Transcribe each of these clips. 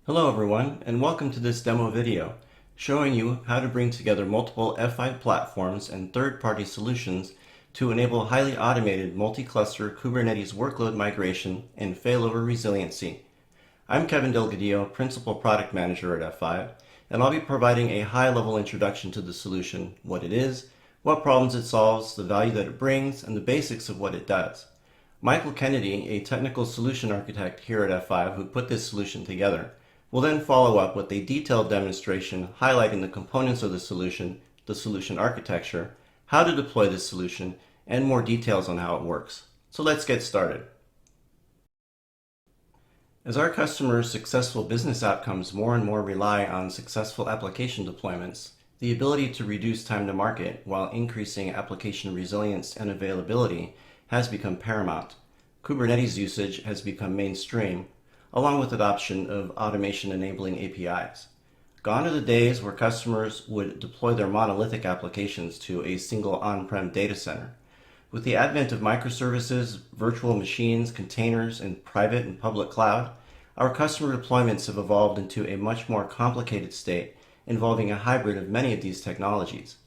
Hello everyone, and welcome to this demo video showing you how to bring together multiple F5 platforms and third-party solutions to enable highly automated multi-cluster Kubernetes workload migration and failover resiliency. I'm Kevin Delgadillo, Principal Product Manager at F5, and I'll be providing a high-level introduction to the solution, what it is, what problems it solves, the value that it brings, and the basics of what it does. Michael Kennedy, a technical solution architect here at F5 who put this solution together, will then follow up with a detailed demonstration highlighting the components of the solution architecture, how to deploy this solution, and more details on how it works. So let's get started. As our customers' successful business outcomes more and more rely on successful application deployments, the ability to reduce time to market while increasing application resilience and availability has become paramount. Kubernetes usage has become mainstream, along with adoption of automation-enabling APIs. Gone are the days where customers would deploy their monolithic applications to a single on-prem data center. With the advent of microservices, virtual machines, containers, and private and public cloud, our customer deployments have evolved into a much more complicated state involving a hybrid of many of these technologies.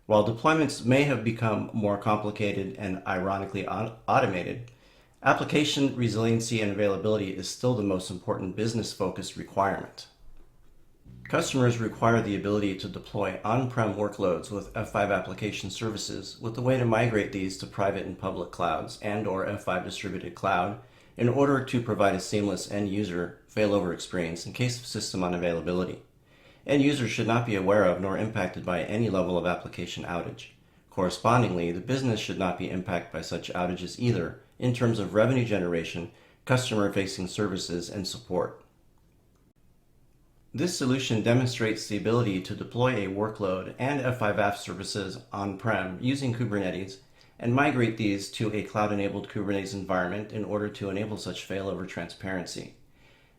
While deployments may have become more complicated and ironically automated, application resiliency and availability is still the most important business-focused requirement. Customers require the ability to deploy on-prem workloads with F5 application services with a way to migrate these to private and public clouds and/or F5 distributed cloud in order to provide a seamless end-user failover experience in case of system unavailability. End users should not be aware of nor impacted by any level of application outage. Correspondingly, the business should not be impacted by such outages either in terms of revenue generation, customer-facing services, and support. This solution demonstrates the ability to deploy a workload and F5 app services on-prem using Kubernetes and migrate these to a cloud-enabled Kubernetes environment in order to enable such failover transparency.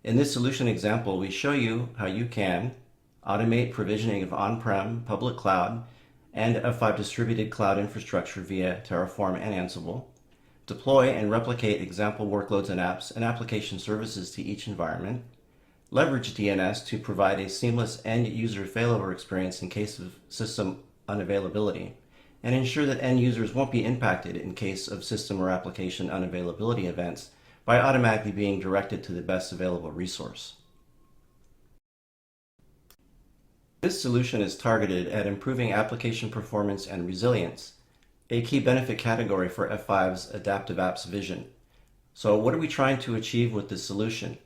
In this solution example, we show you how you can automate provisioning of on-prem, public cloud, and F5 distributed cloud infrastructure via Terraform and Ansible, deploy and replicate example workloads and apps and application services to each environment, leverage DNS to provide a seamless end-user failover experience in case of system unavailability, and ensure that end users won't be impacted in case of system or application unavailability events by automatically being directed to the best available resource. This solution is targeted at improving application performance and resilience, a key benefit category for F5's adaptive apps vision. So what are we trying to achieve with this solution?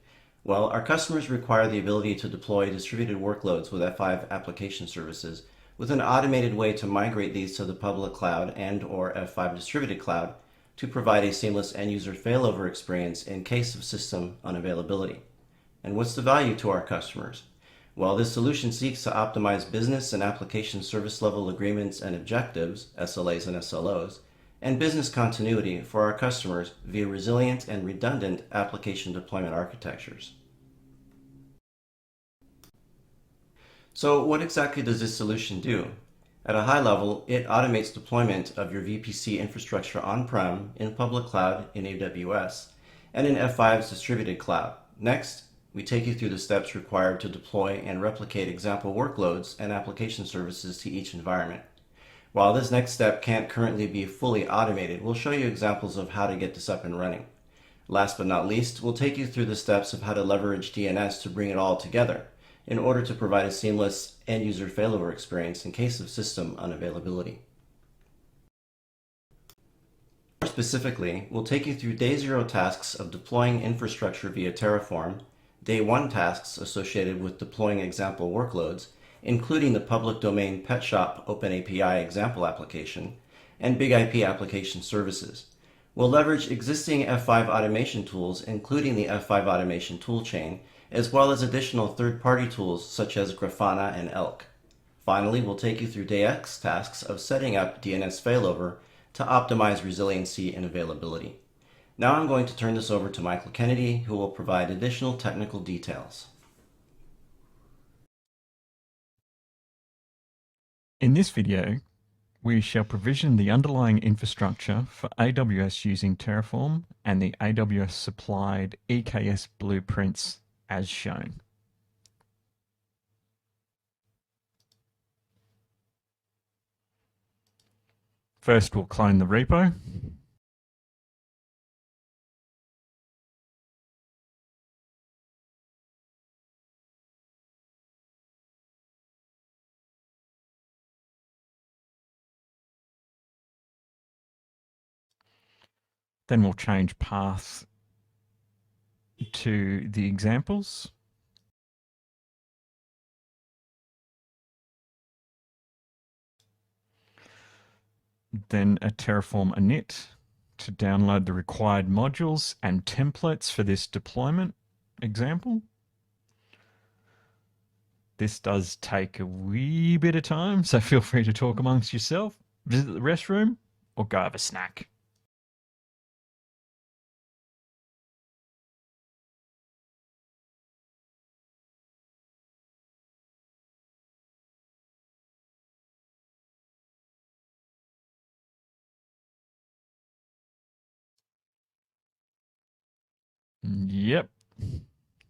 Well, our customers require the ability to deploy distributed workloads with F5 application services with an automated way to migrate these to the public cloud and/or F5 distributed cloud to provide a seamless end-user failover experience in case of system unavailability. And what's the value to our customers? Well, this solution seeks to optimize business and application service level agreements and objectives, SLAs and SLOs, and business continuity for our customers via resilient and redundant application deployment architectures. So what exactly does this solution do? At a high level, it automates deployment of your VPC infrastructure on-prem, in public cloud, in AWS, and in F5's distributed cloud. Next, we take you through the steps required to deploy and replicate example workloads and application services to each environment. While this next step can't currently be fully automated, we'll show you examples of how to get this up and running. Last but not least, we'll take you through the steps of how to leverage DNS to bring it all together in order to provide a seamless end-user failover experience in case of system unavailability. More specifically, we'll take you through day 0 tasks of deploying infrastructure via Terraform, day 1 tasks associated with deploying example workloads, including the public domain PetShop OpenAPI example application, and BigIP application services. We'll leverage existing F5 automation tools, including the F5 automation toolchain, as well as additional third-party tools such as Grafana and Elk. Finally, we'll take you through day X tasks of setting up DNS failover to optimize resiliency and availability. Now I'm going to turn this over to Michael Kennedy, who will provide additional technical details. In this video, we shall provision the underlying infrastructure for AWS using Terraform and the AWS supplied EKS blueprints as shown. First, we'll clone the repo. Then we'll change path to the examples. Then a Terraform init to download the required modules and templates for this deployment example. This does take a wee bit of time, so feel free to talk amongst yourself, visit the restroom, or go have a snack. Yep,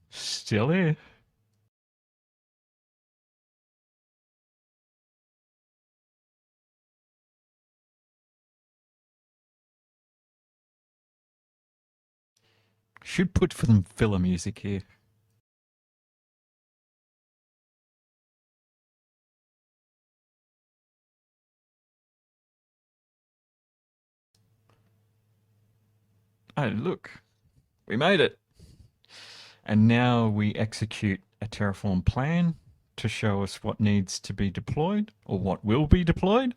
still here. Should put for some filler music here. Oh, look, we made it. And now we execute a Terraform plan to show us what needs to be deployed or what will be deployed.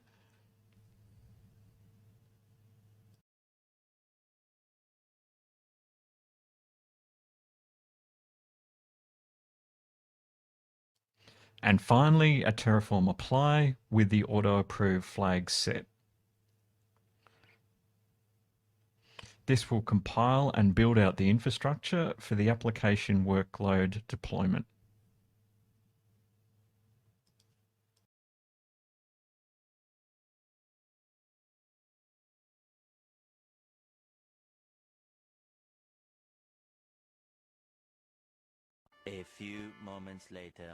And finally, a Terraform apply with the auto approve flag set. This will compile and build out the infrastructure for the application workload deployment. A few moments later.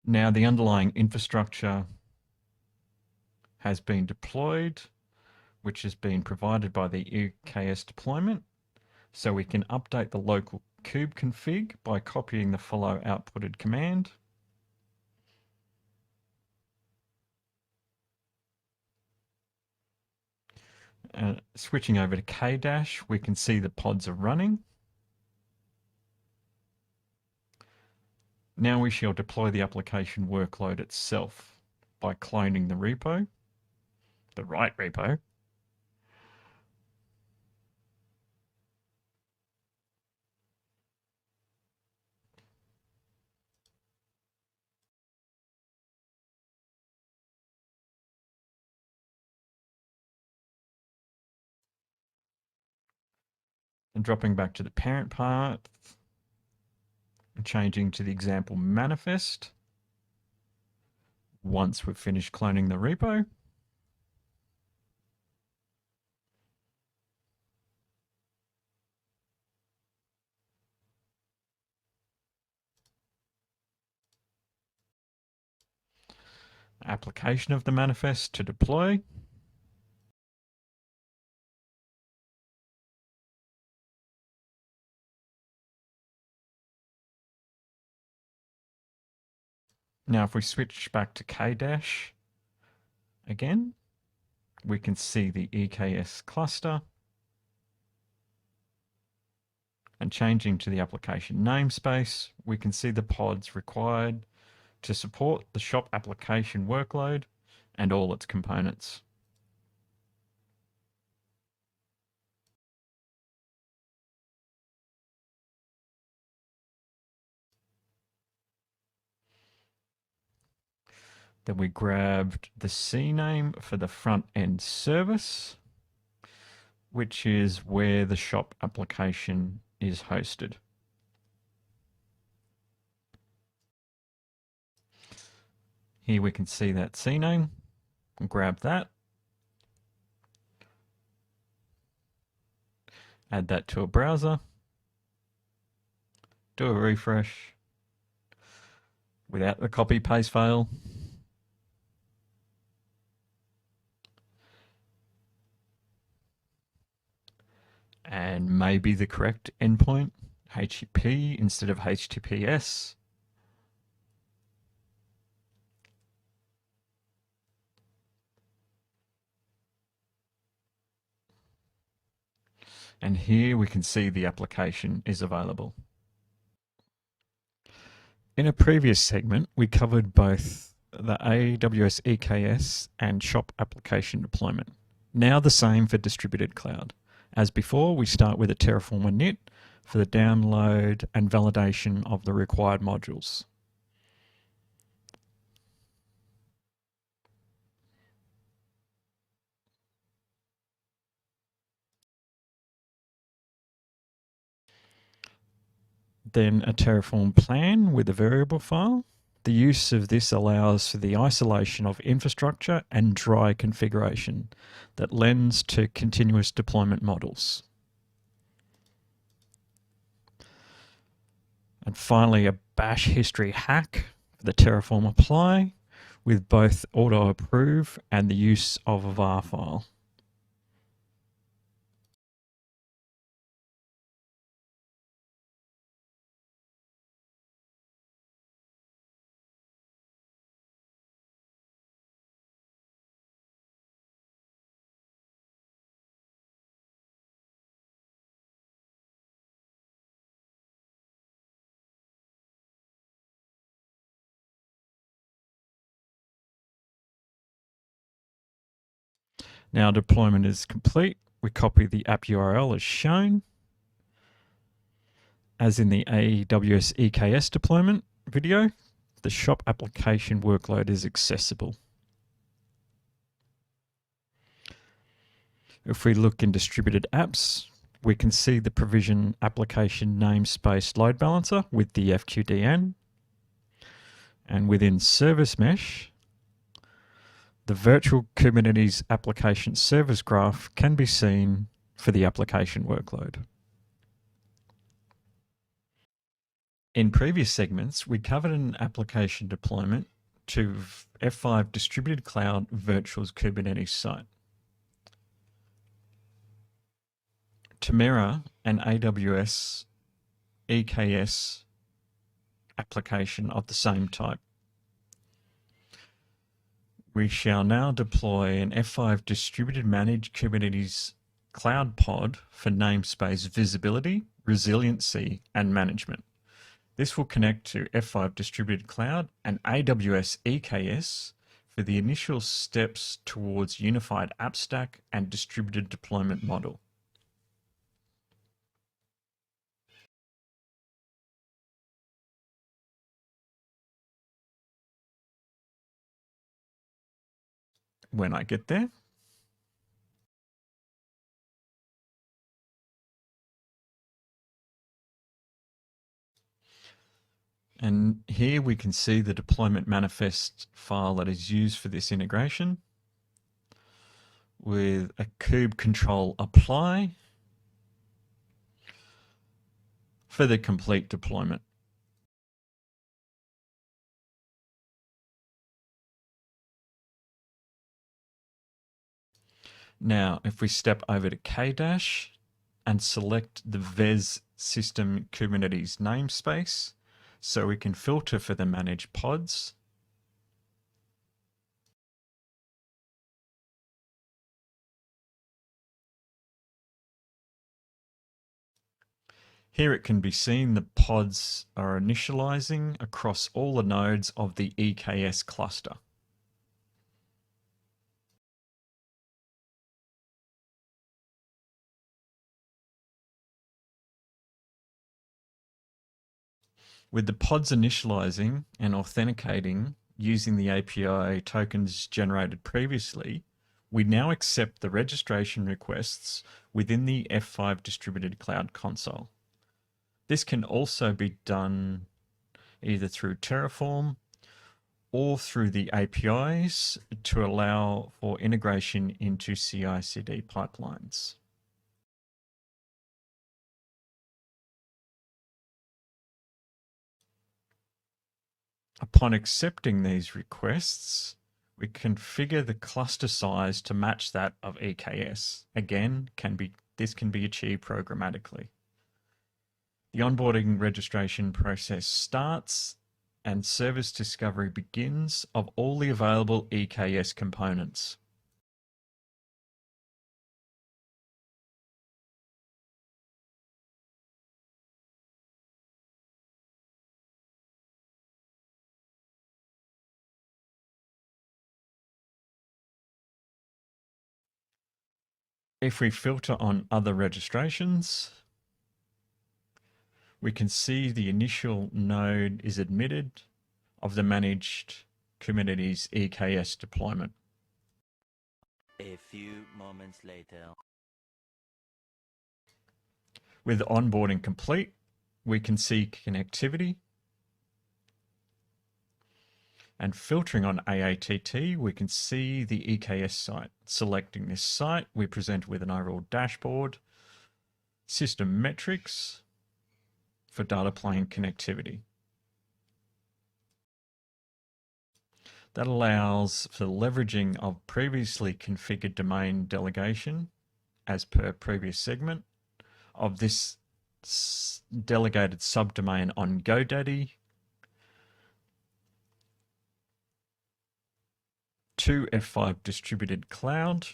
Now the underlying infrastructure has been deployed, which has been provided by the EKS deployment. So we can update the local kube config by copying the follow outputted command. Switching over to K-, we can see the pods are running. Now we shall deploy the application workload itself by cloning the repo, the right repo. And dropping back to the parent part, and changing to the example manifest once we've finished cloning the repo. Application of the manifest to deploy. Now if we switch back to K- again, we can see the EKS cluster. And changing to the application namespace, we can see the pods required to support the shop application workload and all its components. Then we grabbed the CNAME for the front end service, which is where the shop application is hosted. Here we can see that CNAME. Grab that. Add that to a browser. Do a refresh. without the copy paste fail. And maybe the correct endpoint, HTTP instead of HTTPS. And here we can see the application is available. In a previous segment, we covered both the AWS EKS and shop application deployment. Now the same for distributed cloud. As before, we start with a Terraform init for the download and validation of the required modules. Then a Terraform plan with a variable file. The use of this allows for the isolation of infrastructure and dry configuration that lends to continuous deployment models. And finally, a bash history hack for the Terraform apply with both auto approve and the use of a var file. Now deployment is complete. We copy the app URL as shown. As in the AWS EKS deployment video, the shop application workload is accessible. If we look in distributed apps, we can see the provision application namespace load balancer with the FQDN. And within service mesh, the virtual Kubernetes application service graph can be seen for the application workload. In previous segments, we covered an application deployment to F5 Distributed Cloud Virtual's Kubernetes site. To mirror an AWS EKS application of the same type, we shall now deploy an F5 Distributed Managed Kubernetes Cloud Pod for namespace visibility, resiliency, and management. This will connect to F5 Distributed Cloud and AWS EKS for the initial steps towards unified app stack and distributed deployment model. When I get there, and here we can see the deployment manifest file that is used for this integration with a kube control apply for the complete deployment. Now, if we step over to Kdash and select the VES system Kubernetes namespace, so we can filter for the managed pods. Here it can be seen the pods are initializing across all the nodes of the EKS cluster. With the pods initializing and authenticating using the API tokens generated previously, we now accept the registration requests within the F5 Distributed Cloud console. This can also be done either through Terraform or through the APIs to allow for integration into CI/CD pipelines. Upon accepting these requests, we configure the cluster size to match that of EKS. Again, this can be achieved programmatically. The onboarding registration process starts and service discovery begins of all the available EKS components. If we filter on other registrations, we can see the initial node is admitted of the managed Kubernetes EKS deployment. A few moments later. With onboarding complete, we can see connectivity. And filtering on AATT, we can see the EKS site. Selecting this site, we present with an overall dashboard, system metrics for data plane connectivity. That allows for leveraging of previously configured domain delegation as per previous segment of this delegated subdomain on GoDaddy to F5 distributed cloud.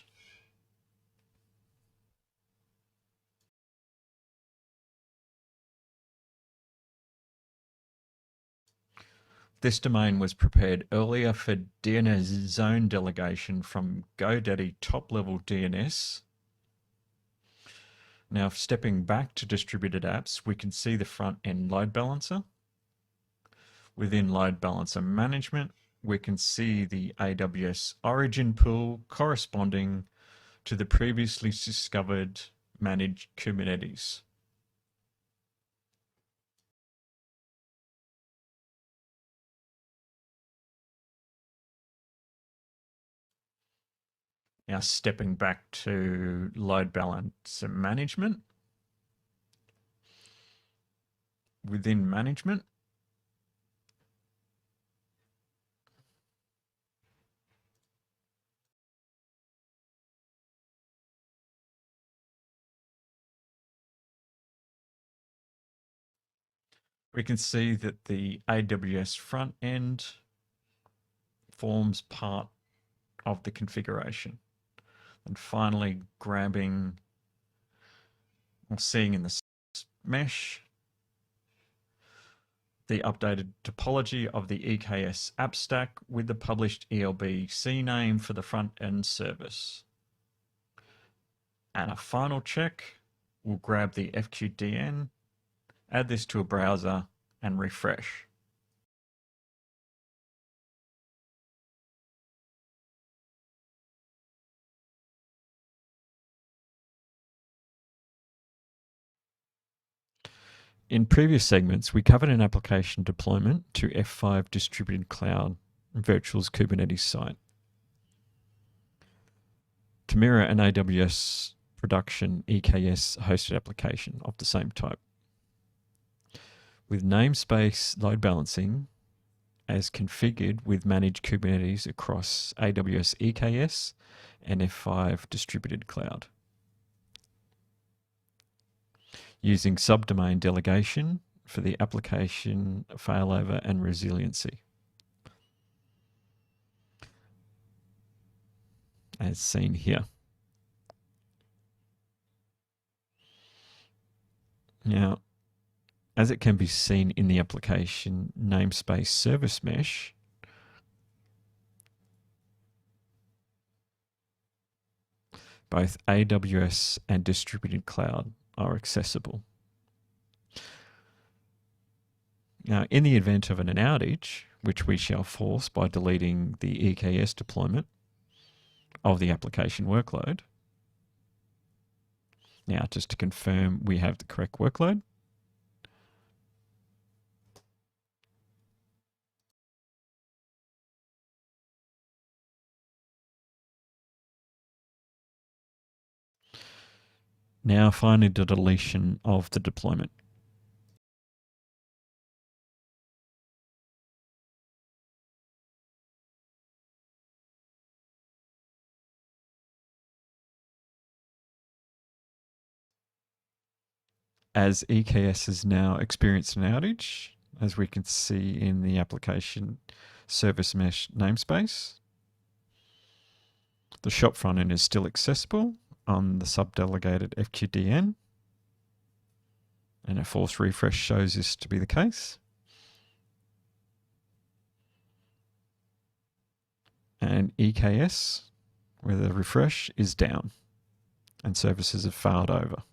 This domain was prepared earlier for DNS zone delegation from GoDaddy top-level DNS. Now, stepping back to distributed apps, we can see the front-end load balancer. Within load balancer management, we can see the AWS origin pool corresponding to the previously discovered managed Kubernetes. Now stepping back to load balancer management. Within management, we can see that the AWS front end forms part of the configuration. And finally, grabbing or seeing in the mesh the updated topology of the EKS app stack with the published ELB name for the front end service. And a final check, we'll grab the FQDN, add this to a browser and refresh. In previous segments, we covered an application deployment to F5 Distributed Cloud Virtual's Kubernetes site to mirror an AWS production EKS hosted application of the same type, with namespace load balancing as configured with managed Kubernetes across AWS EKS and F5 Distributed Cloud, using subdomain delegation for the application failover and resiliency, as seen here. Now, as it can be seen in the application namespace service mesh, both AWS and distributed cloud are accessible. Now, in the event of an outage, which we shall force by deleting the EKS deployment of the application workload, now just to confirm we have the correct workload, now finally the deletion of the deployment. as EKS has now experienced an outage, as we can see in the application service mesh namespace. The shop front end is still accessible on the subdelegated FQDN, and a force refresh shows this to be the case. And EKS, with a refresh, is down, and services have failed over.